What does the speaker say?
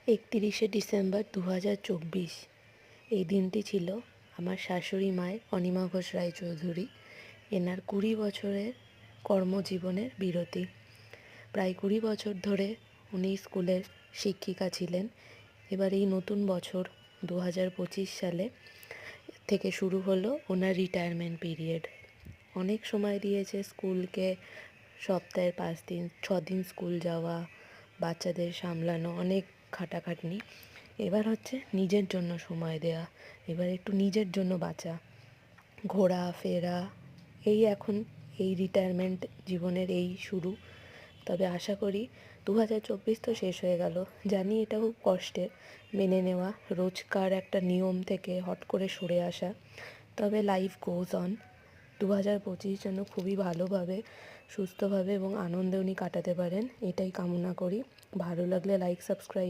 31শে December 2024 এই দিনটি ছিল আমার শাশুড়ি মায়ের অনিমা ঘোষ রায়চৌধুরী এনার 20 বছরের কর্মজীবনের বিরতি। প্রায় 20 বছর ধরে উনি স্কুলের শিক্ষিকা ছিলেন। এবার এই নতুন বছর 2025 সালে থেকে শুরু হলো ওনার রিটায়ারমেন্ট পিরিয়ড। অনেক সময় দিয়েছে স্কুলকে, সপ্তাহে 5 দিন 6 দিন স্কুল যাওয়া, বাচ্চাদের সামলানো, অনেক খাটাখাটনি। এবার হচ্ছে নিজের জন্য সময় দেয়া, এবার একটু নিজের জন্য বাঁচা, ঘোরা ফেরা, এই এখন এই রিটায়ারমেন্ট জীবনের এই শুরু। তবে আশা করি 2024 তো শেষ হয়ে গেল, জানি এটা খুব কষ্টের মেনে নেওয়া, রোজকার একটা নিয়ম থেকে হট করে সরে আসা, তবে লাইফ গোজ অন। 2025 যেন খুবই ভালোভাবে, সুস্থভাবে এবং আনন্দে উনি কাটাতে পারেন, এটাই কামনা করি। ভালো লাগলে লাইক, সাবস্ক্রাইব।